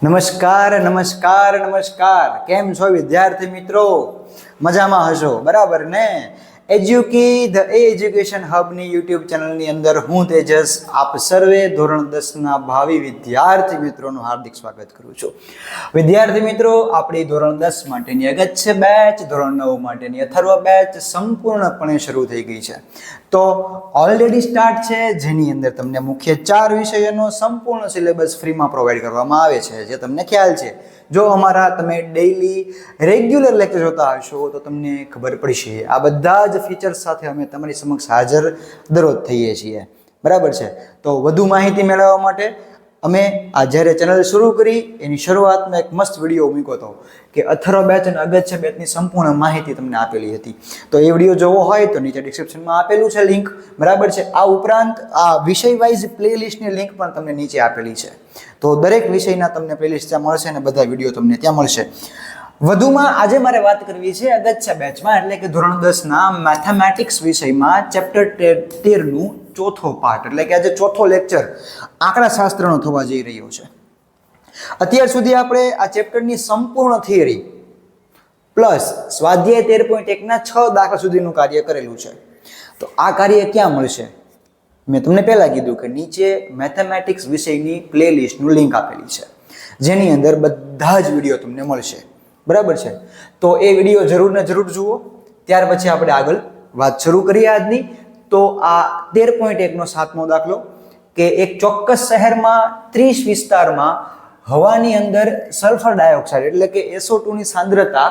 નમસ્કાર નમસ્કાર નમસ્કાર. કેમ છો વિદ્યાર્થી મિત્રો? મજામાં હશો, બરાબર ને? એજ્યુકી ધ એજ્યુકેશન હબની યુટ્યુબ ચેનલની અંદર હું તેજસ આપ સર્વે ધોરણ 10ના ભાવિ વિદ્યાર્થી મિત્રોનું હાર્દિક સ્વાગત કરું છું. વિદ્યાર્થી મિત્રો, આપણી ધોરણ 10 માટેની અગત્ય બેચ, ધોરણ 9 માટેની અથર્વ બેચ સંપૂર્ણપણે શરૂ થઈ ગઈ છે. તો ઓલરેડી સ્ટાર્ટ છે, જેની અંદર તમને મુખ્ય 4 વિષયોનો સંપૂર્ણ સિલેબસ ફ્રીમાં પ્રોવાઈડ કરવામાં આવે છે, જે તમને ખ્યાલ છે. જો અમારા તમે ડેઈલી રેગ્યુલર લેક્ચર જોતા હશો તો તમને ખબર પડશે. આ બધા જ ફીચર્સ સાથે અમે તમારી સમક્ષ હાજર દરરોજ થઈએ છીએ, બરાબર છે? તો વધુ માહિતી મેળવવા માટે અમે આ જ્યારે ચેનલ શરૂ કરી એની શરૂઆતમાં એક મસ્ત વિડીયો મૂક્યો હતો કે અથર્વ બેચ અને અગત્ય બેચની સંપૂર્ણ માહિતી તમને આપેલી હતી. તો એ વિડીયો જોવો હોય તો નીચે ડિસ્ક્રિપ્શનમાં આપેલું છે લિંક, બરાબર છે? આ ઉપરાંત આ વિષય વાઇઝ પ્લેલિસ્ટની લિંક પણ તમને નીચે આપેલી છે. તો દરેક વિષયના તમને પ્લેલિસ્ટ ત્યાં મળશે અને બધા વિડીયો તમને ત્યાં મળશે. વધુમાં આજે મારે વાત કરવી છે અગત્ય બેચમાં, એટલે કે ધોરણ 10ના મેથેમેટિક્સ વિષયમાં ચેપ્ટર 13નું ચોથો પાર્ટ, એટલે કે આજે ચોથો લેક્ચર આંકડાશાસ્ત્રનો થવા જઈ રહ્યો છે. અત્યાર સુધી આપણે આ ચેપ્ટરની સંપૂર્ણ થિયરી પ્લસ સ્વાધ્યાય 13.1ના 6 દાખલા સુધીનું કાર્ય કરેલું છે. તો આ કાર્ય ક્યાં મળશે? મેં તમને પહેલાં કીધું કે નીચે મેથેમેટિક્સ વિષયની પ્લેલિસ્ટનું લિંક આપેલી છે, જેની અંદર બધા જ વિડીયો તમને મળશે, બરાબર છે? તો એ વિડીયો જરૂર ને જરૂર જુઓ. ત્યાર પછી આપણે આગળ વાત શરૂ કરીએ આજની. તો આ 13.1નો 7મો દાખલો કે એક ચોક્કસ શહેરમાં 30 વિસ્તારમાં હવાની અંદર સલ્ફર ડાયોક્સાઇડ એટલે કે SO2 ની સાંદ્રતા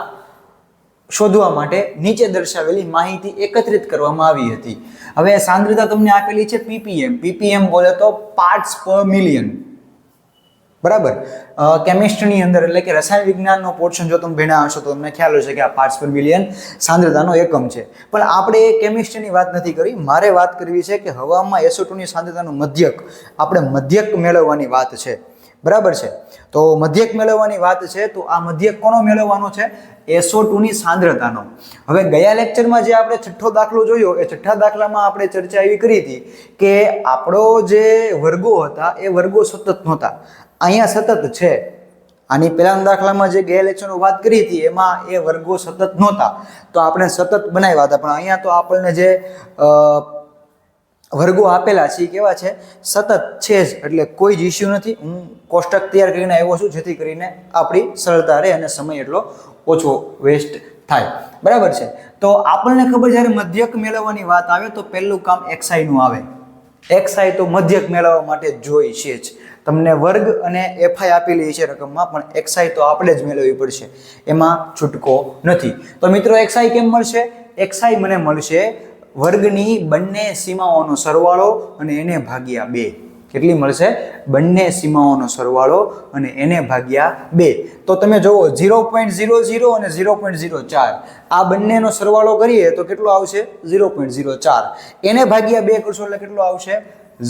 શોધવા માટે નીચે દર્શાવેલી માહિતી એકત્રિત કરવામાં આવી હતી. હવે સાંદ્રતા તમને આપેલી છે ppm. ppm બોલે તો પાર્ટ્સ પર મિલિયન, બરાબર? કેમિસ્ટ્રીની અંદર એટલે કે રસાયણ વિજ્ઞાનનો પોર્શન જો તમે ભણ્યા હશો તો તમને ખ્યાલ હશે કે આ પાર્ટ્સ પર મિલિયન સાંદ્રતાનો એકમ છે. પણ આપણે એ કેમિસ્ટ્રીની વાત નથી કરી. મારે વાત કરવી છે કે હવામાં SO2 ની સાંદ્રતાનું મધ્યક, આપણે મધ્યક મેળવવાની વાત છે, બરાબર છે? તો મધ્યક મેળવવાની વાત છે, તો આ મધ્યક કોનો મેળવવાનો છે? SO2 ની સાંદ્રતાનો. હવે ગયા લેક્ચરમાં જે આપણે છઠ્ઠો દાખલો જોયો, એ છઠ્ઠા દાખલામાં આપણે ચર્ચા એવી કરી હતી કે આપણો જે વર્ગો હતા એ વર્ગો સતત નહોતા. અહીંયા સતત છે. આની પહેલાના દાખલામાં જે ગયા લેક્ચરમાં વાત કરી હતી એમાં એ વર્ગો સતત નહોતા, તો આપણે સતત બનાવ્યા હતા. પણ અહીંયા તો આપણને જે વર્ગો આપેલા છે એ કેવા છે? સતત છે જ, એટલે કોઈ જ ઇસ્યુ નથી. હું કોષ્ટક તૈયાર કરીને આવ્યો છું જેથી કરીને આપણી સરળતા રહે અને સમય એટલો ઓછો વેસ્ટ થાય, બરાબર છે? તો આપણને ખબર જ્યારે મધ્યક મેળવવાની વાત આવે તો પહેલું કામ xi નું આવે. xi તો મધ્યક મેળવવા માટે જોઈ છે જ. તમને વર્ગ અને fi આપેલી છે રકમમાં, પણ xi તો આપણે જ મેળવવી પડશે, એમાં છૂટકો નથી. તો મિત્રો xi કેમ મળશે? xi મને મળશે વર્ગની બંને સીમાઓનો સરવાળો અને એને ભાગ્યા 2. કેટલી મળશે? બંને સીમાઓનો સરવાળો અને એને ભાગ્યા 2. તો તમે જુઓ 0.00 અને 0.04, આ બંનેનો સરવાળો કરીએ તો કેટલો આવશે? 0.04. એને ભાગ્યા 2 કરશો એટલે કેટલો આવશે?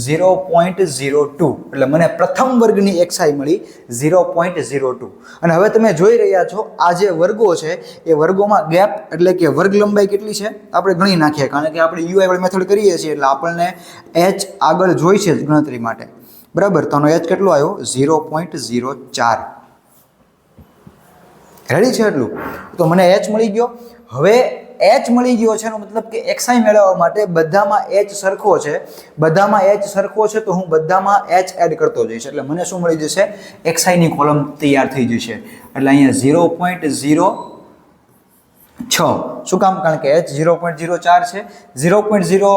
0.02. એટલે મને પ્રથમ વર્ગની xi મળી 0.02. અને હવે તમે જોઈ રહ્યા છો આ જે વર્ગો છે એ વર્ગોમાં ગેપ એટલે કે વર્ગ લંબાઈ કેટલી છે આપણે ગણી નાખીએ, કારણ કે આપણે UI વાળી મેથડ કરીએ છીએ એટલે આપણને h આગળ જોઈ છે ગણતરી માટે, બરાબર? તો આનો h કેટલો આવ્યો? 0.04. રેડી છે એટલું? તો મને h મળી ગયો. હવે h મળી ગયો છે એનો મતલબ કે xi મેળવવા માટે બધામાં h સરખો છે. બધામાં h સરખો છે તો હું બધામાં h એડ કરતો જઈશ, એટલે મને શું મળી જશે? xi ની કોલમ તૈયાર થઈ જશે. એટલે અહીંયા 0.06. શું કામ? કારણ કે h 0.04 છે. 0.02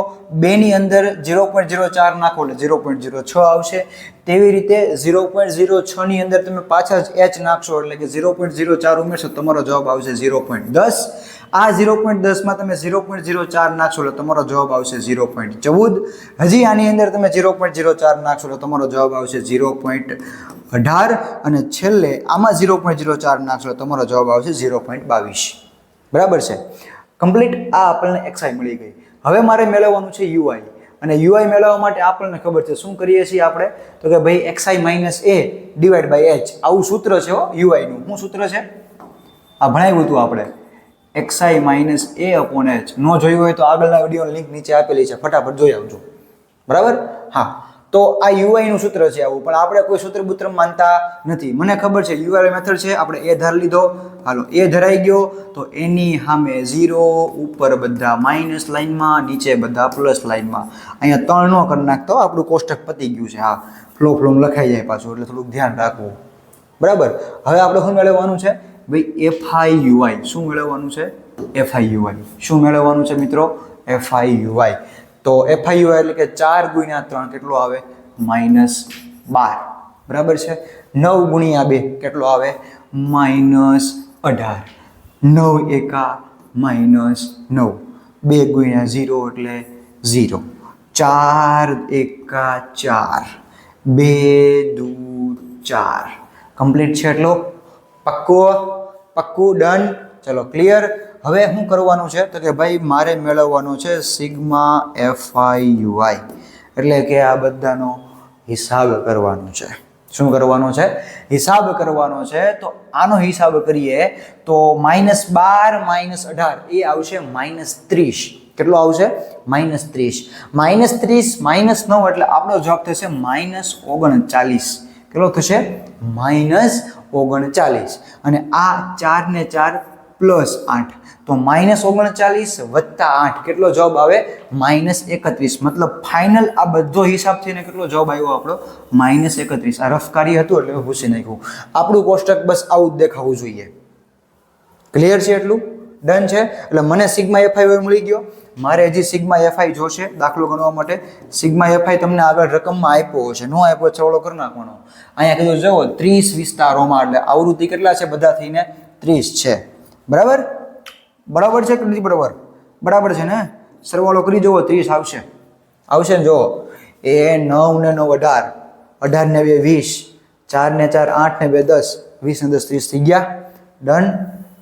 ની અંદર 0.04 નાખો એટલે 0.06 આવશે. તેવી રીતે 0.06 ની અંદર તમે પાછા h નાખશો એટલે કે 0.04 ઉમેરશો તમારો જવાબ આવશે 0.10. આ 0.10 માં તમે 0.04 નાખશો એટલે તમારો જવાબ આવશે 0.14. હજી આની અંદર તમે 0.04 નાખશો એટલે તમારો જવાબ આવશે 0.18. અને છેલ્લે આમાં 0.04 નાખશો એટલે તમારો જવાબ આવશે 0.22. બરાબર છે? કમ્પ્લીટ. આ આપણને xi મળી ગઈ. હવે મારે મેળવવાનું છે UI, અને UI મેળવવા માટે આપણને ખબર છે શું કરીએ છીએ આપણે? તો કે ભાઈ xi - a divide by h, આવું સૂત્ર છે હો UI નું. શું સૂત્ર છે? આ ભણાવ્યું હતું આપણે, xi - a upon h. ન જોયું હોય તો આગળના વિડીયોની લિંક નીચે આપેલી છે, ફટાફટ જોઈ આવજો, બરાબર? હા. તો આ યુઆઈનું સૂત્ર છે આવું, પણ આપણે કોઈ સૂત્ર બૂત્ર માનતા નથી. મને ખબર છે યુઆઈ મેથડ છે, આપણે એ ધાર લીધો, હાલો એ ધરાઈ ગયો, તો એની સામે 0, ઉપર બધા માઇનસ લાઇનમાં, નીચે બધા પ્લસ લાઇનમાં. અહીંયા 3 નો કરી નાખતો, આપણું કોષ્ટક પતી ગયું છે. હા, ફ્લોમ લખાઈ જાય પાછું, એટલે થોડુંક ધ્યાન રાખવું. બરાબર. હવે આપણે શું મેળવવાનું છે ભાઈ? FI UI. શું મેળવવાનું છે? FI UI. શું મેળવવાનું છે મિત્રો? FI UI. તો એફઆઈ યુઆઈ એટલે કે 4 ગુણ્યા 3 કેટલો આવે? -12. બરાબર છે. 9 ગુણ્યા 2 કેટલો આવે? -18. 9 એકા -9. 2 ગુણ્યા 0 એટલે 0. 4 એકા 4. 2 દુ 4. કમ્પ્લીટ છે એટલો? પક્કું ડન. ચલો ક્લિયર. હવે શું કરવાનું છે તો કે ભાઈ મારે મેળવવાનો છે સિગ્મા એફઆઈ યુઆઈ, એટલે કે આ બધાનો હિસાબ કરવાનો છે. શું કરવાનો છે? હિસાબ કરવાનો છે. તો આનો હિસાબ કરીએ તો -12 -18 એ આવશે -30. કેટલો આવશે? -30. -30 -9 એટલે આપણો જવાબ થશે -39. કેટલો થશે? -39. અને આ 4 ને 4 +8, તો -39 + 8 કેટલો જવાબ આવે? -31. મતલબ ફાઇનલ આ બધો હિસાબ થઈને કેટલો જવાબ આવ્યો આપણો? -31. આ રફ કાર્ય હતું એટલે ભૂસી નાખ્યું. આપણું કોષ્ટક બસ આવું જ દેખાવું જોઈએ. ક્લિયર છે? એટલું ડન છે. એટલે મને સિગ્મા એફઆઈ મળી ગયો. મારે હજી સિગ્મા એફઆઈ જોશે દાખલો ગણવા માટે. સિગ્મા એફઆઈ તમને આગળ રકમમાં આપ્યો હશે, નો આપ્યો ચવડો કરી નાખવાનો. અહીંયા કીધું જુઓ 30 વિસ્તારોમાં, એટલે આવૃત્તિ કેટલા છે બધા થઈને? 30 છે. બરાબર? બરાબર છે કે નથી બરાબર? બરાબર છે ને? સરવાળો કરી જુઓ, 30 આવશે. આવશે ને? જુઓ, એ 9 ને 9 18, 18 ને 2 20, 4 ને 4 8 ને 2 10, 20 ને 10 30 થઈ ગયા. ડન.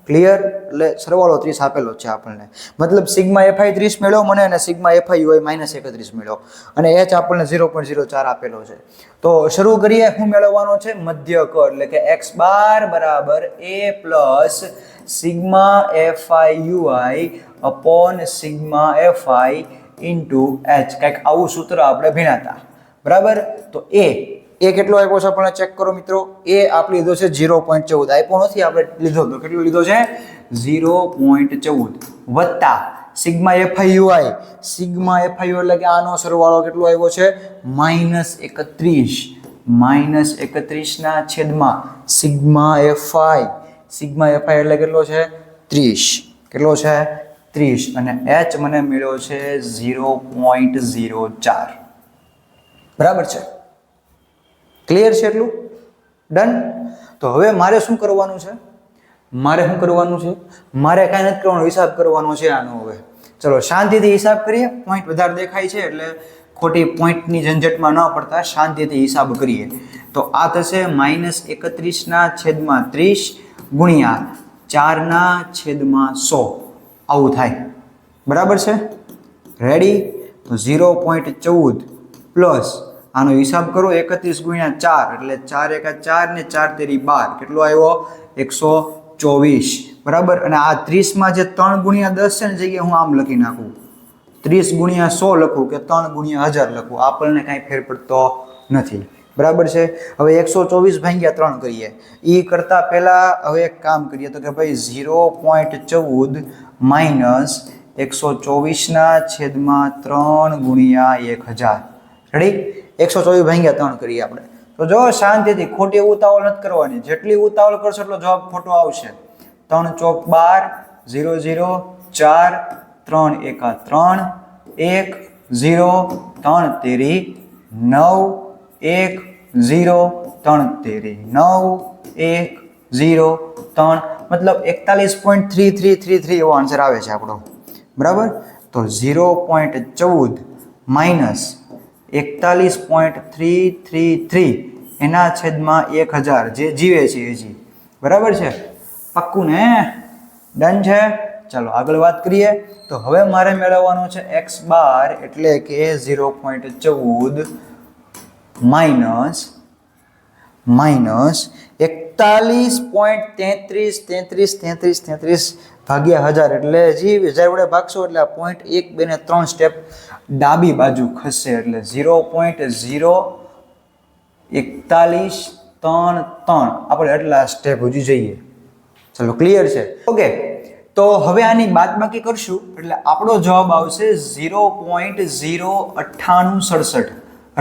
ક્લિયર. એટલે સરવાળો 30 આપેલો છે આપણને. મતલબ સિગ્મા એફઆઈ 30 મેળવો મને, અને સિગ્મા એફઆઈ યુઆઈ -31 મેળવો, અને એચ આપણને 0.04 આપેલો છે. તો શરૂ કરીએ. શું મેળવવાનો છે? મધ્યક, એટલે કે x બાર બરાબર a plus sigma FI UI upon sigma FI into H. કંઈક આવું સૂત્ર આપણે ભણ્યા. બરાબર. તો એ કેટલો આપ્યો છે આપણે ચેક કરો મિત્રો. એ આપણે લીધો છે 0.14. આપ્યો નથી, આપણે લીધો તો કેટલો લીધો છે? 0.14 વત્તા sigma FI UI. Sigma FI UI એટલે કે આનો સરવાળો કેટલો આવ્યો છે? -31. -31 ના છેદમાં સિગ્મા એફઆઈ. સિગ્મા એફઆઈ એટલે કેટલો છે? 30. કેટલો છે? 30. અને એચ મને મળ્યો છે 0.04. બરાબર છે? ક્લિયર છે? એટલું ડન. તો હવે મારે શું કરવાનું છે? મારે કાંઈ નથી કરવાનું, હિસાબ કરવાનો છે આનો. હવે ચલો શાંતિથી હિસાબ કરીએ. પોઈન્ટ વધારે દેખાય છે એટલે ખોટી પોઈન્ટની ઝંઝટમાં ન પડતા શાંતિથી હિસાબ કરીએ. તો આ થશે -31 ના છેદમાં 30 ગુણ્યા 4 ના છેદમાં 100. આવું થાય. બરાબર છે? રેડી. તો 0.14 પ્લસ આનો હિસાબ કરો 31 ગુણ્યા 4 એટલે 4 એકા 4 ને 4 તેરી 12. કેટલો આવ્યો? 124. બરાબર. અને આ 30માં જે 3 ગુણ્યા 10 છે ને જગ્યાએ હું આમ લખી નાખું, 30 ગુણ્યા 100 લખું કે 3 ગુણ્યા 1000 લખું, આપણને કાંઈ ફેર પડતો નથી. બરાબર છે? હવે 124 ભાગ્યા 3 કરીએ. એ કરતાં પહેલાં હવે એક કામ કરીએ તો કે ભાઈ 0.14 માઇનસ 124 ના છેદમાં 3 ગુણ્યા 1000. રેડી? 124 ભાગ્યા 3 કરીએ આપણે. તો જો શાંતિથી, ખોટી ઉતાવળ નથી કરવાની. જેટલી ઉતાવળ કરશો એટલો જવાબ ખોટો આવશે. 3 ચોક 12, 0 0 4, 3 એકા 3, 1 0, 3 તેરી 9, 1 0, 3 તેરી 9, 1 0, 3, મતલબ 41.3333 એવો આન્સર આવે છે આપણો. બરાબર. તો 0.14 માઇનસ 41.333 એના છેદમાં 1000 જે જીવે છે હજી. બરાબર છે? પક્કું ને? ડન છે. ચાલો આગળ વાત કરીએ. તો હવે મારે મેળવવાનું છે x બાર એટલે કે 0.14 માઇનસ 41.33 ભાગ્યા 1000 એટલે હજી 1000 વડે ભાગશો એટલે આ 0.1 2 ને 3 સ્ટેપ ડાબી બાજુ ખસશે એટલે 0.041 3 આપણે એટલા સ્ટેપ હજી જઈએ. ચલો ક્લિયર છે. ઓકે, તો હવે આની બાદબાકી કરશું એટલે આપણો જવાબ આવશે 0.09867.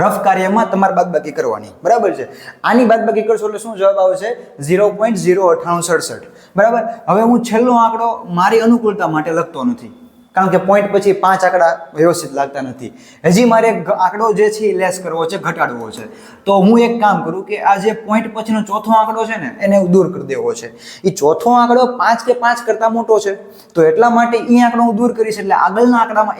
રફ કાર્યમાં તમારે બાદબાકી કરવાની, બરાબર છે. આની બાદબાકી કરશો એટલે શું જવાબ આવશે 0.09867. બરાબર. હવે હું છેલ્લો આંકડો મારી અનુકૂળતા માટે લખતો નથી કારણ કે પોઈન્ટ પછી 5 આંકડા વ્યવસ્થિત લાગતા નથી. હજી મારે આંકડો જે છે એ લેસ કરવો છે, ઘટાડવો છે. તો હું એક કામ કરું કે આ જે પોઈન્ટ પછીનો ચોથો આંકડો છે ને એને હું દૂર કરી દેવો છે. એ ચોથો આંકડો 5 કે 5 કરતાં મોટો છે તો એટલા માટે એ આંકડો હું દૂર કરીશ એટલે આગળના આંકડામાં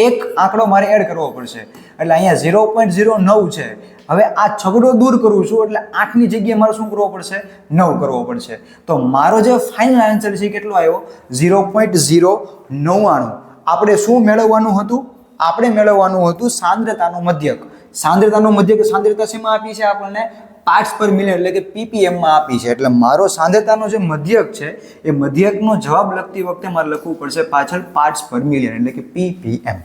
એક આંકડો મારે એડ કરવો પડશે. એટલે અહીંયા 0.09 છે. હવે આ છગડો દૂર કરું છું એટલે 8ની જગ્યાએ મારે શું કરવો પડશે? 9 કરવો પડશે. તો મારો જે ફાઇનલ આન્સર છે કેટલો આવ્યો? 0.099. આપણે શું મેળવવાનું હતું? આપણે મેળવવાનું હતું સાંદ્રતાનો મધ્યક. સાંદ્રતાનો મધ્યક સાંદ્રતા શેમાં આપી છે આપણને? પાર્ટ્સ પર મિલિયન એટલે કે ppmમાં આપી છે. એટલે મારો સાંદ્રતાનો જે મધ્યક છે એ મધ્યકનો જવાબ લખતી વખતે મારે લખવું પડશે પાછળ પાર્ટ્સ પર મિલિયન એટલે કે ppm.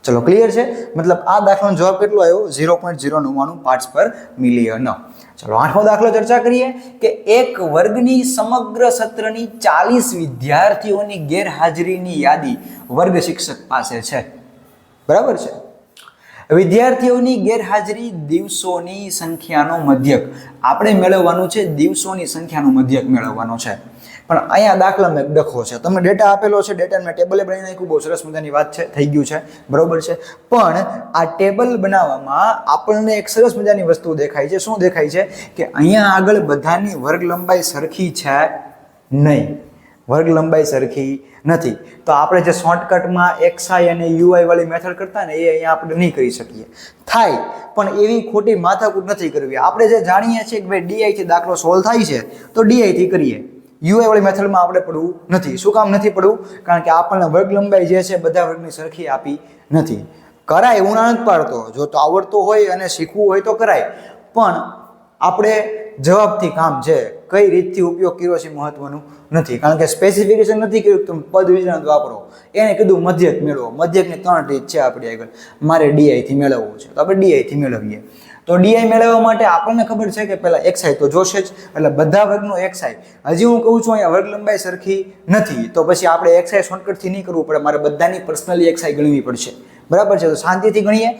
ચલો ક્લિયર છે. મતલબ આ દાખલાનો જવાબ કેટલો આવ્યો? 0.099 પાર્ટ્સ પર મિલિયન. ચલો 8મો દાખલો ચર્ચા કરીએ કે એક વર્ગની સમગ્ર સત્રની 40 વિદ્યાર્થીઓની ગેરહાજરીની યાદી વર્ગ શિક્ષક પાસે છે. બરાબર છે. વિદ્યાર્થીઓની ગેરહાજરી દિવસોની સંખ્યાનો મધ્યક આપણે મેળવવાનું છે. દિવસોની સંખ્યાનો મધ્યક મેળવવાનો છે. પણ અહીંયા દાખલામાં એક ડખો છે. તમને ડેટા આપેલો છે, ડેટાને મેં ટેબલે બનાવી નાખ્યું, બહુ સરસ મજાની વાત છે, થઈ ગયું છે, બરોબર છે. પણ આ ટેબલ બનાવવામાં આપણને એક સરસ મજાની વસ્તુ દેખાય છે. શું દેખાય છે? કે અહીંયા આગળ બધાની વર્ગ લંબાઈ સરખી છે નહીં. વર્ગ લંબાઈ સરખી નથી. તો આપણે જે શોર્ટકટમાં XI અને UI વાળી મેથડ કરતા ને એ અહીંયા આપણે નહીં કરી શકીએ. થાય પણ એવી ખોટી માથાકૂટ નથી કરવી. આપણે જે જાણીએ છીએ કે ભાઈ DI થી દાખલો સોલ્વ થાય છે તો DI થી કરીએ. UI વાળી મેથડમાં આપણે પડવું નથી. શું કામ નથી પડવું? કારણ કે આપણને વર્ગ લંબાઈ જે છે બધા વર્ગની સરખી આપી નથી. કરાય, હું ના નથી પાડતો. જો તો આવડતું હોય અને શીખવું હોય તો કરાય, પણ આપણે જવાબથી કામ છે. કઈ રીતથી ઉપયોગ કર્યો છે મહત્વનું નથી. કારણ કે સ્પેસિફિકેશન નથી કર્યું તમે પદ વિજ્ઞાન વાપરો. એને કીધું મધ્યક મેળવો. મધ્યકની 3 રીત છે આપણી આગળ. મારે DI થી મેળવવું છે તો આપણે DI થી મેળવીએ. તો DI મેળવવા માટે આપણને ખબર છે કે પહેલા XI તો જોશે જ. એટલે બધા વર્ગનો XI. હજી હું કહું છું અહીંયા વર્ગ લંબાઈ સરખી નથી તો પછી આપણે XI શોર્ટકટથી નહીં કરવું પડે. મારે બધાની પર્સનલી XI ગણવી પડશે. બરાબર છે. તો શાંતિથી ગણીએ.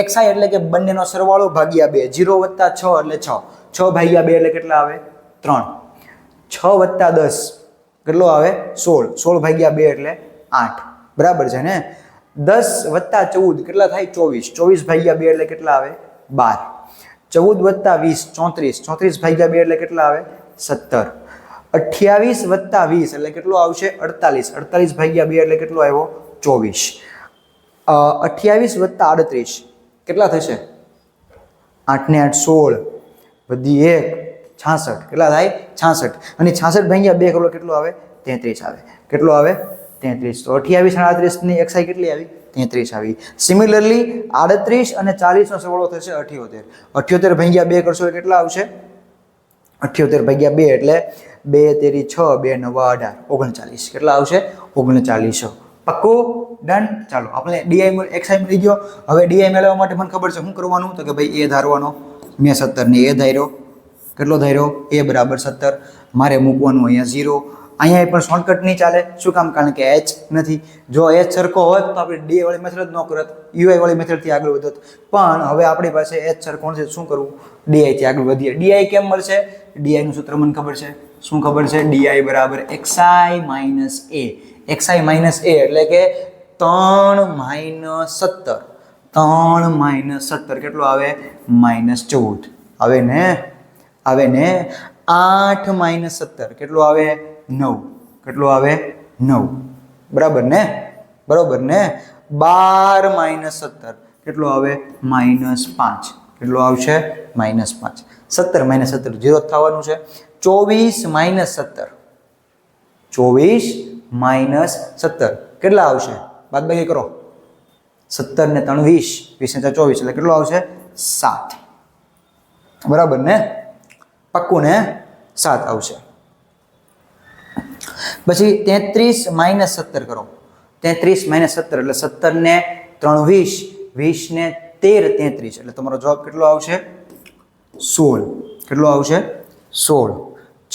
XI એટલે કે બંનેનો સરવાળો ભાગ્યા 2. 0 + 6 એટલે 6. 6 ભાગ્યા 2 એટલે કેટલા આવે? 3. 6 + 10 કેટલો આવે? 16. 16 ભાગ્યા 2 એટલે 8. બરાબર છે ને? 10 + 14 કેટલા થાય? 24. 24 ભાગ્યા 2 એટલે કેટલા આવે? 12. 14 + 20 34. 34 ભાગ્યા 2 એટલે કેટલા આવે? 17. 28 + 20 એટલે કેટલો આવશે? 48. 48 ભાગ્યા 2 એટલે કેટલો આવ્યો? 24. 28 + 38 કેટલા થશે? 8 ને 8 16 વધી 1 66 કેટલા થાય? 66. અને 66 ભાગ્યા 2 કરો કેટલો આવે? 33 આવે. કેટલો આવે? 33. તો 28 અને 38 ની XI કેટલી આવી? 33 આવી. સિમિલરલી 38 અને 40 નો સરવાળો થશે 78. 78 ભાગ્યા 2 કરશો એટલે કેટલા આવશે? 78 ભાગ્યા 2 એટલે 2 તેરી 6 2 9 18 39. કેટલા આવશે? 39. પક્કું? ડન. ચાલો આપણે DI XI મળી ગયો. હવે DI મેળવવા માટે મને ખબર છે શું કરવાનું? તો કે ભાઈ A ધારવાનો. મેં 17 ને A ધાર્યો. કેટલો ધાર્યો? A બરાબર 17. મારે મૂકવાનું અહીંયા 0. અહીંયા પણ શોર્ટકટ નહીં ચાલે. શું કામ? કારણ કે H નથી. જો H સરખો હોત તો આપણે DI વાળી મેથડ જ ન કરત, UI વાળી મેથડથી આગળ વધત. પણ હવે આપણી પાસે H સરખો છે, શું કરવું? DI થી આગળ વધીએ. DI કેમ મળશે? DI નું સૂત્ર મને ખબર છે. શું ખબર છે? DI બરાબર XI - A. XI - A એટલે કે 3 - 17. 3 - 17 કેટલો આવે? -14 આવે ને? આવે ને? 8 - 17 કેટલો આવે? 9. કેટલો આવે? 9. બરાબર ને? બરોબર ને? 12 - 17 કેટલો આવે? -5. કેટલો આવશે? -5. 17 - 17 0 થવાનું છે. 24 - 17. 24 - 17 કેટલા આવશે? બાદબાકી કરો. 17 ને 3 20. 20 ને 4 24 એટલે કેટલો આવશે? 7. બરાબર ને? પક્કું ને? 7 આવશે. પછી 33 માઇનસ 17 કરો. 33 માઇનસ 17 એટલે 17 ને 3 20, 20 ને 13 33 એટલે તમારો જવાબ કેટલો આવશે? 16. કેટલો આવશે? 16.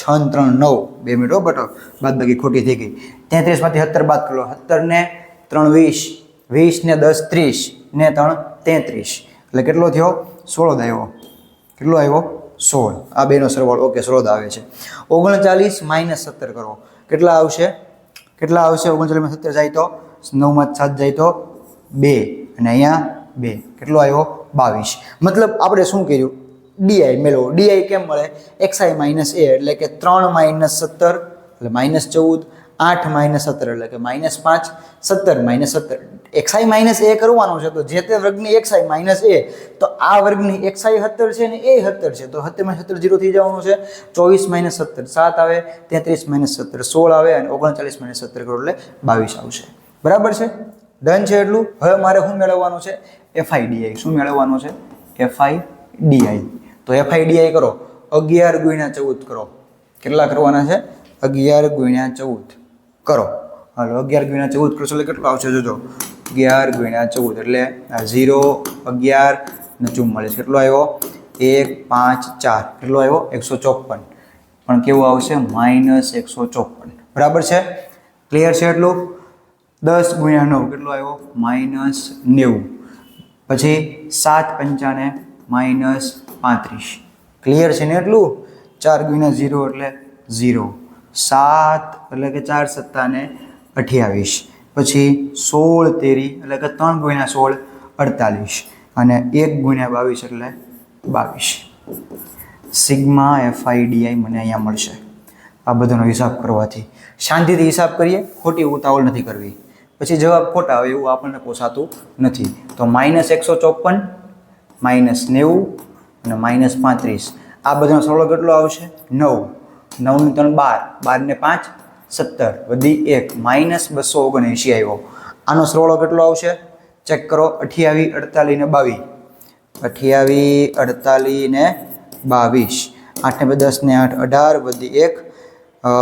6 ને 3 9. 2 મિનિટ બટો બાદ બાકી ખોટી થઈ ગઈ. 33 માંથી 17 બાદ કરો. 17 ને 3 20, 20 ને 10 30 ને 3 33 એટલે કેટલો થયો? 16 આવ્યો. કેટલો આવ્યો? 16. આ બેનો સરવાળો ઓકે 16 આવે છે. 39 માઇનસ 17 કરો. કેટલા આવશે? 39 માં 17 જાય તો 9 માં 7 જાય તો 2 અને અહીંયા 2 કેટલો આવ્યો? 22. મતલબ આપણે શું કર્યું? ડીઆઈ મેળવો. ડીઆઈ કેમ મળે? xi માઇનસ a એટલે કે 3 માઇનસ 17 એટલે માઇનસ 14, 8 માઇનસ 17 એટલે કે minus 5, 17 minus 17 xi minus a કરવાનો છે. તો જે તે વર્ગની xi માઇનસ a તો આ વર્ગની xi 17 છે ને a 17 છે તો 17 માં 17 0 થઈ જવાનું છે. 24 માઇનસ 17 7 આવે, 33 માઇનસ 17 16 આવે અને 39 માઇનસ 17 કરો એટલે 22 આવશે. બરાબર છે? ડન છે એટલું. હવે મારે શું મેળવવાનું છે? FIDI. શું મેળવવાનું છે? FIDI. તો FIDI કરો. 11 ગુણ્યા 14 કરો. કેટલા કરવાના છે? 11 ગુણ્યા 14 કરો. હાલો 11 ગુણ્યા 14 કરશો એટલે કેટલો આવશે? જોજો 11 ગુણ્યા 14 એટલે 0 11 ને 44 કેટલો આવ્યો? 1 5 4 કેટલો આવ્યો? 154. પણ કેવું આવશે? માઇનસ 154. બરાબર છે? ક્લિયર છે એટલું? 10 ગુણ્યા 9 કેટલો આવ્યો? માઇનસ 90. પછી 7 પંચાને માઇનસ 35. ક્લિયર છે ને એટલું? 4 ગુણ્યા 0 એટલે 0. 7 એટલે કે 4 સત્તા ને 28. પછી 16 તેરી એટલે કે 3 ગુણ્યા 16 48 અને 1 ગુણ્યા 22 એટલે 22. સિગ્મા FIDI મને અહીંયા મળશે. આ બધાનો હિસાબ કરવાથી શાંતિથી હિસાબ કરીએ. ખોટી ઉતાવળ નથી કરવી. પછી જવાબ ખોટા આવે એવું આપણને પોસાતું નથી. તો માઇનસ 154 માઇનસ 90 અને માઇનસ 35 આ બધાનો સરવાળો કેટલો આવશે? 9 9 ને 3 12, 12 ને 5 17 વધી 1 માઇનસ 279 આવ્યો. આનો સરવાળો કેટલો આવશે? ચેક કરો. 28 48 ને 22, 28 48 ને 22, 8 ને 10 ને 8 18 વધી 1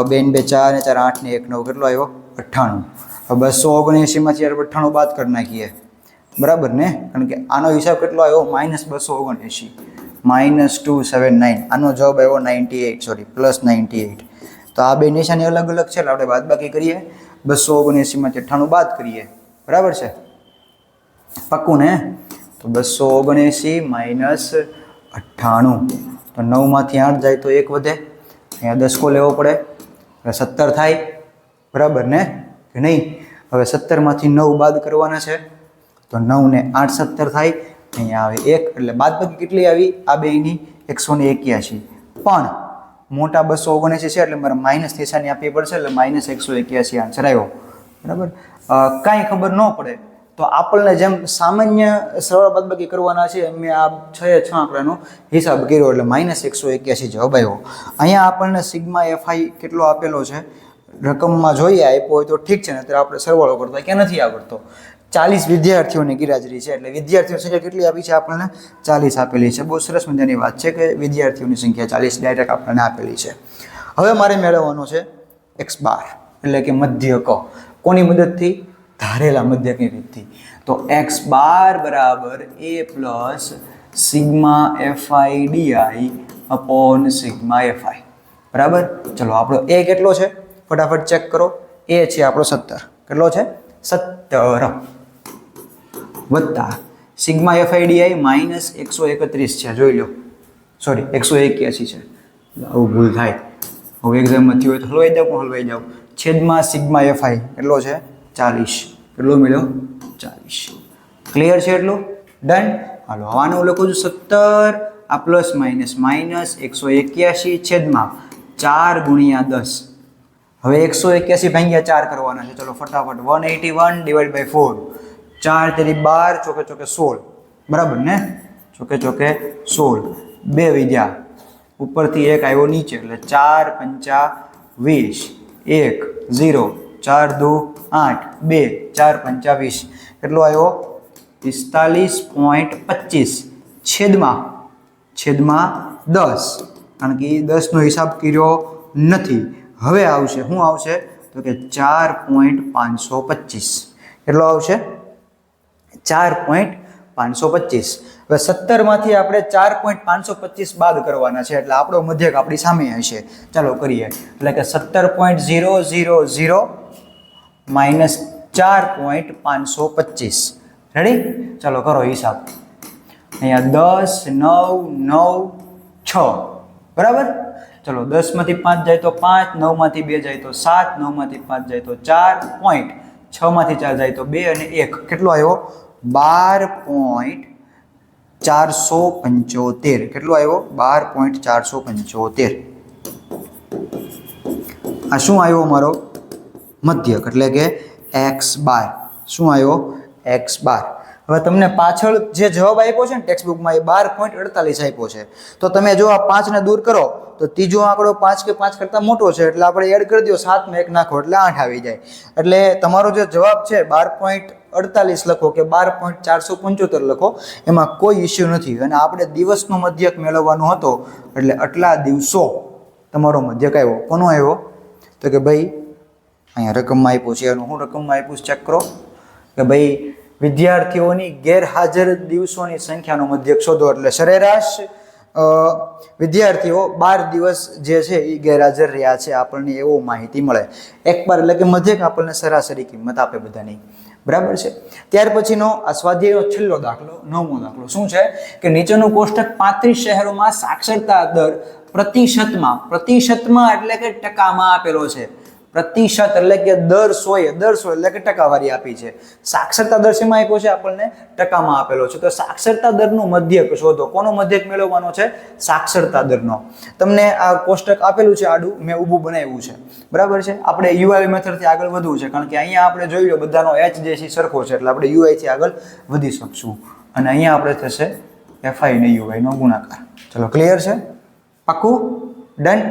2 ને 2 4 ને 4 8 ને 1 9 કેટલો આવ્યો? 98. હવે 279 માંથી 98 બાદ કરી નાખીએ. બરાબર ને? કારણ કે આનો હિસાબ કેટલો આવ્યો? Minus 279 minus 279. આનો જવાબ આવ્યો 98 સોરી પ્લસ 98. તો આ બે નિશાની અલગ અલગ છે એટલે આપણે બાદ બાકી કરીએ. 279 માંથી 98 બાદ કરીએ. બરાબર છે? પાક્કું ને? તો 279 માઇનસ 98 તો 9 માંથી 8 જાય તો 1 વધે. અહીંયા 10 કો લેવો પડે એટલે 17 થાય. બરાબર ને કે નહીં? હવે 17 માંથી 9 બાદ કરવાના છે તો 9 ને 8 17 થાય. અહીંયા આવે 1 એટલે બાદ બાકી કેટલી આવી? આ બેની 181. પણ મોટા 279 છે એટલે મારે માઇનસ નિશાની આપવી પડશે એટલે માઇનસ 181 આન્સર આવ્યો. બરાબર? કાંઈ ખબર ન પડે તો આપણને જેમ સામાન્ય સરળ બાદબાકી કરવાના છે મેં આ 6 આંકડાનો હિસાબ કર્યો એટલે માઇનસ 181 જવાબ આવ્યો. અહીંયા આપણને સિગ્મા FI કેટલો આપેલો છે રકમમાં જોઈએ આપ્યો હોય તો ઠીક છે ને. અત્યારે આપણે સરવાળો કરતા કે નથી આવડતો. 40 વિદ્યાર્થીઓની ગેરહાજરી છે એટલે વિદ્યાર્થીઓની સંખ્યા કેટલી આપી છે? આપણને 40 આપેલી છે. બહુ સરસ મજાની વાત છે કે વિદ્યાર્થીઓની સંખ્યા 40 ડાયરેક્ટ આપણને આપેલી છે. હવે મારે મેળવવાનો છે x બાર એટલે કે મધ્ય ક. કોની મદદથી? ધારેલા મધ્યકની રીતથી. તો x બાર બરાબર a plus sigma FIDI upon sigma FI. બરાબર? ચલો આપણો a કેટલો છે ફટાફટ ચેક કરો. a છે આપણો 17. કેટલો છે? 17 વત્તા સિગ્મા FIDI માઇનસ 131 છે. જોઈ લો સોરી 181 છે. આવું ભૂલ થાય. હવે એક્ઝામમાં થયું હોય તો હલવાઈ જાવ હલવાઈ જાવ. છેદમાં સિગ્મા FI કેટલો છે? 40. કેટલો મળ્યો? 40. ક્લિયર છે એટલું? ડન. હાલો આનું હું લખું છું 17 આ પ્લસ માઇનસ માઇનસ 181 છેદમાં 4 ગુણ્યા 10. હવે 181 ભાગ્યા 4 કરવાના છે. ચલો ફટાફટ 181 ડિવાઈડ બાય 4. 4 તેરી 12 ચોકે ચોકે 16. બરાબર ને? ચોકે ચોકે 16. 2 વિદ્યા ઉપરથી 1 આવ્યો નીચે એટલે 4 પંચા 20 1 0 4 2 8 2 4 પંચા 20 કેટલો આવ્યો? 45.25 છેદમાં 10. કારણ કે 10નો હિસાબ કર્યો નથી. હવે આવશે શું આવશે? તો કે 4.525 કેટલો આવશે 4.525 હવે 17 માંથી આપણે 4.525 બાદ કરવાના છે એટલે આપણો મધ્યક આપણી સામે હશે ચાલો કરીએ એટલે કે 17.000 માઇનસ 4.525 રેડી ચાલો કરો હિસાબ અહીંયા 10 9 9 6 બરાબર ચલો 10 માંથી 5 જાય તો 5 9 માંથી 2 જાય તો 7 9 માંથી 5 જાય તો 4 પોઈન્ટ 6 માંથી 4 જાય તો 2 અને 1 કેટલો આવ્યો 12.475 કેટલો આવ્યો 12.475 આ શું આવ્યો મારો મધ્યક એટલે કે x બાર શું આવ્યો x બાર હવે તમને પાછળ જે જવાબ આપ્યો છે ને ટેક્સ્ટ બુકમાં એ 12.48 આપ્યો છે તો તમે જો આ 5 ને દૂર કરો તો ત્રીજો આંકડો 5 કે 5 કરતાં મોટો છે એટલે આપણે એડ કરી દો 7 માં 1 નાખો એટલે 8 આવી જાય એટલે તમારો જે જવાબ છે 12.48 લખો કે 12.475 લખો એમાં કોઈ ઇશ્યુ નથી અને આપણે દિવસનો મધ્યક મેળવવાનો હતો એટલે આટલા દિવસો તમારો મધ્યક આવ્યો કોનો આવ્યો તો કે ભાઈ અહીંયા રકમમાં આપ્યું છે એનું હું રકમમાં આપ્યું ચેક કરો કે ભાઈ વિદ્યાર્થીઓની ગેરહાજર દિવસોની સંખ્યાનો મધ્યક શોધો એટલે સરેરાશ વિદ્યાર્થીઓ 12 દિવસ જે છે એ ગેરહાજર રહ્યા છે આપણને એવો માહિતી મળે એક બાર એટલે કે મધ્યક આપણને સરાસરી કિંમત આપે બધાની બરાબર છે ત્યાર પછીનો આ સ્વાધ્યાયનો છેલ્લો દાખલો 9મો દાખલો શું છે કે નીચેનું કોષ્ટક 35 શહેરોમાં સાક્ષરતા દર પ્રતિશતમાં એટલે કે ટકામાં આપેલો છે પ્રતિશત એટલે કે દર 100 એટલે કે ટકાવારી આપી છે સાક્ષરતા દર શેમાં આપ્યો છે આપણને ટકામાં આપેલો છે તો સાક્ષરતા દરનું મધ્યક શોધો કોનો મધ્યક મેળવવાનો છે સાક્ષરતા દરનો તમને આ કોષ્ટક આપેલું છે આડું મેં ઊભું બનાવ્યું છે બરાબર છે આપણે યુઆઈ મેથડથી આગળ વધવું છે કારણ કે અહીંયા આપણે જોઈ લો બધાનો એચ જે છે સરખો છે એટલે આપણે યુઆઈ થી આગળ વધી શકશું અને અહીંયા આપણે થશે એફઆઈ ને યુઆઈ નો ગુણાકાર ચલો ક્લિયર છે પાક્કું ડન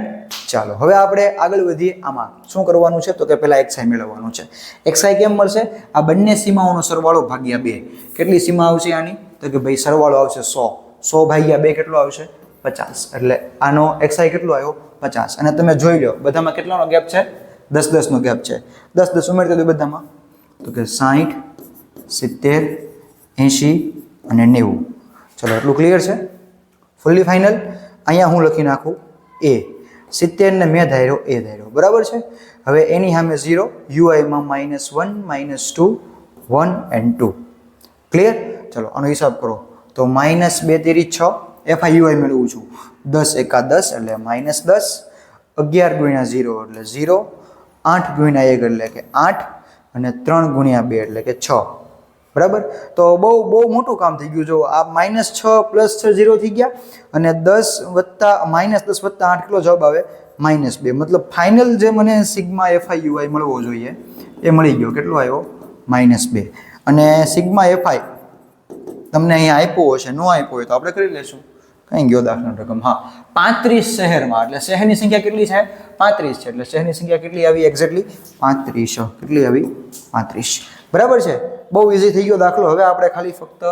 ચાલો હવે આપણે આગળ વધીએ આમાં શું કરવાનું છે તો કે પહેલા xi મેળવવાનું છે xi કેમ મળશે આ બંને સીમાઓનો સરવાળો ભાગ્યા 2 કેટલી સીમા આવશે આની તો કે ભાઈ સરવાળો આવશે 100 ભાગ્યા 2 કેટલો આવશે 50 એટલે આનો xi કેટલો આવ્યો 50 અને તમે જોઈ લો બધામાં કેટલાનો ગેપ છે 10 10 નો ગેપ છે 10 10 ઉમેરતા દો બધામાં તો કે 60 70 80 અને 90 ચલો એટલું ક્લિયર છે ફુલ્લી ફાઇનલ અહીંયા હું લખી નાખું a 70 ને મેં ધાર્યો એ ધાર્યો બરાબર છે હવે એની સામે 0 UI માં -1 -2 1 and 2 ક્લિયર ચલો આનો હિસાબ કરો તો -2 તેરી 6 FI UI મેળવું છું 10 એકા 10 એટલે -10 11 ગુણ્યા 0 એટલે 0 8 ગુણ્યા 1 એટલે કે 8 અને 3 ગુણ્યા 2 એટલે કે 6 બરાબર તો બહુ મોટું કામ થઈ ગયું જો આ -6 + 6 0 થઈ ગયા અને 10 વત્તા -10 વત્તા 8 કેટલો જવાબ આવે -2 મતલબ ફાઇનલ જે મને સિગ્મા FI UI મળવો જોઈએ એ મળી ગયો કેટલો આવ્યો -2 અને સિગ્મા FI તમને અહીંયા આપ્યો હશે નો આપ્યો હોય તો આપણે કરી લેશું કઈ ગયો દાખલા રકમ હા 35 શહેરમાં એટલે શહેરની સંખ્યા કેટલી છે 35 છે એટલે શહેરની સંખ્યા કેટલી આવી એક્ઝેક્ટલી 35 કેટલી આવી 35 બરાબર છે બહુ ઈઝી થઈ ગયો દાખલો હવે આપણે ખાલી ફક્ત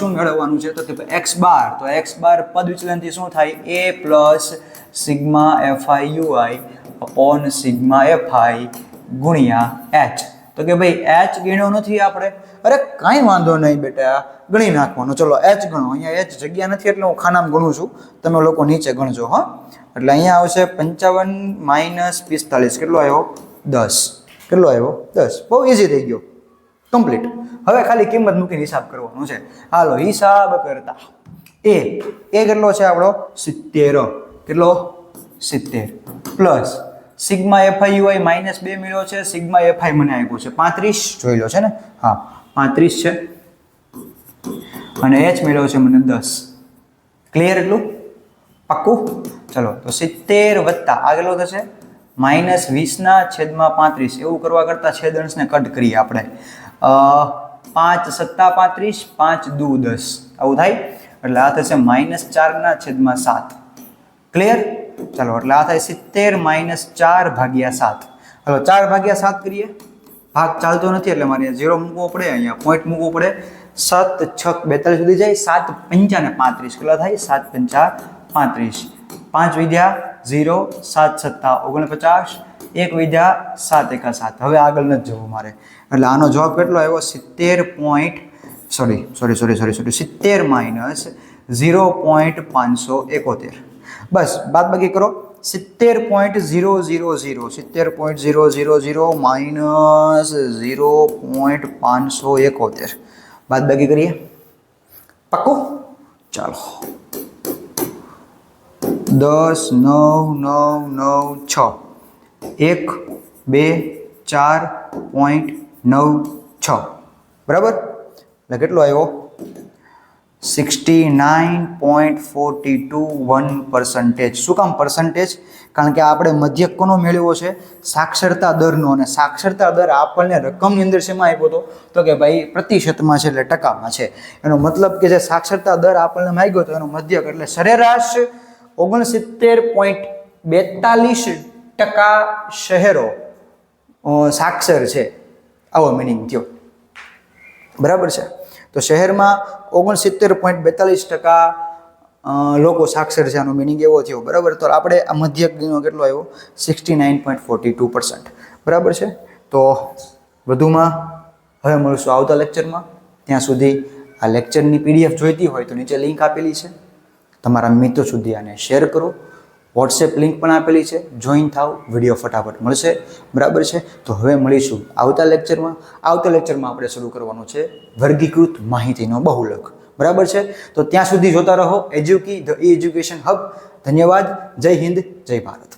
શું મેળવવાનું છે તો કે x બાર તો x બાર પદ વિચલનથી શું થાય a plus sigma FI UI upon sigma FI ગુણ્યા h તો કે ભાઈ h ગણ્યો નથી આપણે અરે કાંઈ વાંધો નહીં બેટા ગણી નાખવાનો ચલો h ગણો અહીંયા h જગ્યા નથી એટલે હું ખાનામાં ગણું છું તમે લોકો નીચે ગણજો હા એટલે અહીંયા આવશે 55 - 45 કેટલો આવ્યો 10 કેટલો આવ્યો 10 બહુ ઈઝી થઈ ગયો કમ્પ્લીટ હવે ખાલી કિંમત મૂકીને હિસાબ કરવાનો છે હાલો હિસાબ કરતા a કેટલો છે આપણો 70 કેટલો 70 પ્લસ સિગ્મા FI UI -2 મળ્યો છે સિગ્મા FI મને આપ્યો છે 35 જોઈ લો છે ને હા 35 છે અને h મળ્યો છે મને 10 ક્લિયર એટલું પાક્કું ચલો તો 70 વત્તા આગળ થશે -20/35 એવું કરવા કરતા છેદઅંશને કટ કરીએ આપણે 5 + 35 5 × 2 = 10 આવું થાય એટલે આ થશે -4/7 ક્લિયર ચાલો એટલે આ થાય 70 - 4/7 હાલો 4/7 કરીએ ભાગ ચાલતો નથી એટલે મારે 0 મૂકવો પડે અહીંયા પોઈન્ટ મૂકવો પડે 7 × 6 42 સુધી જાય 7 × 5 = 35 કેટલા થાય 7 × 5 = 35 5 વિદ્યા 0 7 સત્તા 49 1 વધ્યા 7 એકા 7. હવે આગળ નથી જવું મારે, એટલે આનો જવાબ કેટલો આવ્યો? 70 માઇનસ 0.571. બસ બાદબાકી કરો. 70.000 70.000 માઇનસ 0.571. બાદબાકી કરીએ, પાક્કું? ચાલો 10 9 9 9 6 1 2 4.96 બરાબર. એટલે કેટલો આવ્યો? 69.421%. શું કામ પર્સન્ટેજ? કારણ કે આપણે મધ્યક કોનો મેળવ્યો છે? સાક્ષરતા દરનો. અને સાક્ષરતા દર આપણને રકમની અંદર શેમાં આપ્યો હતો? તો કે ભાઈ પ્રતિશતમાં છે, એટલે ટકામાં છે. એનો મતલબ કે જે સાક્ષરતા દર આપણને માંગ્યો હતો એનો મધ્યક એટલે સરેરાશ 69.42% શહેરો સાક્ષર છે, આવો મિનિંગ થયો. બરાબર છે. તો શહેરમાં 69.42% લોકો સાક્ષર છે, આનો મિનિંગ એવો થયો. બરાબર. તો આપણે આ મધ્યક ગણો કેટલો આવ્યો? 69.42%. બરાબર છે. તો વધુમાં હવે મળશું આવતા લેક્ચરમાં. ત્યાં સુધી આ લેક્ચરની PDF જોઈતી હોય તો નીચે લિંક આપેલી છે, તમારા મિત્રો સુધી આને શેર કરો. વોટ્સએપ લિંક પણ આપેલી છે, જોઈન થાવ, વિડીયો ફટાફટ મળશે. બરાબર છે. તો હવે મળીશું આવતા લેક્ચરમાં. આવતા લેક્ચરમાં આપણે શરૂ કરવાનું છે વર્ગીકૃત માહિતીનો બહુલક. બરાબર છે. તો ત્યાં સુધી જોતા રહો એજ્યુકી ધ એજ્યુકેશન હબ. ધન્યવાદ. જય હિન્દ, જય ભારત.